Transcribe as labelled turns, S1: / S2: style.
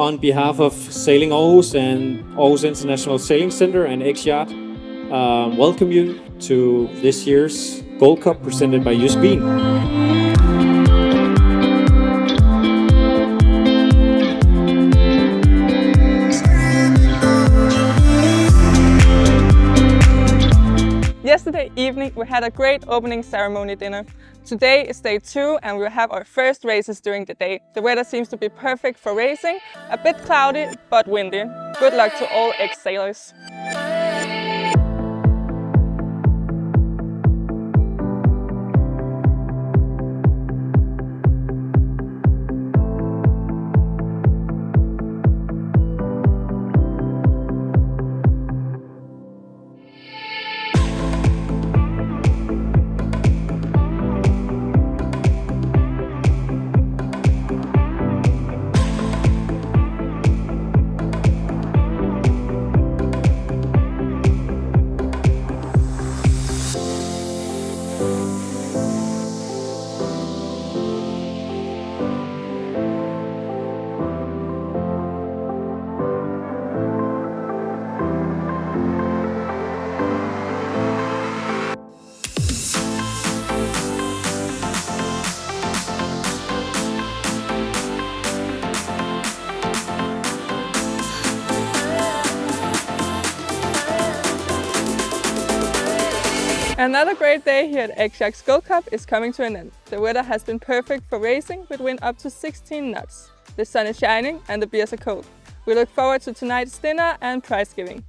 S1: on behalf of Sailing Aarhus and Aarhus International Sailing Center and X-Yacht, welcome you to this year's Gold Cup presented by Jysk Vin.
S2: Yesterday evening we had a great opening ceremony dinner. Today is day 2 and we'll have our first races during the day. The weather seems to be perfect for racing, a bit cloudy but windy. Good luck to all ex-sailors. Another great day here at X-Yachts Gold Cup is coming to an end. The weather has been perfect for racing with wind up to 16 knots. The sun is shining and the beers are cold. We look forward to tonight's dinner and prize giving.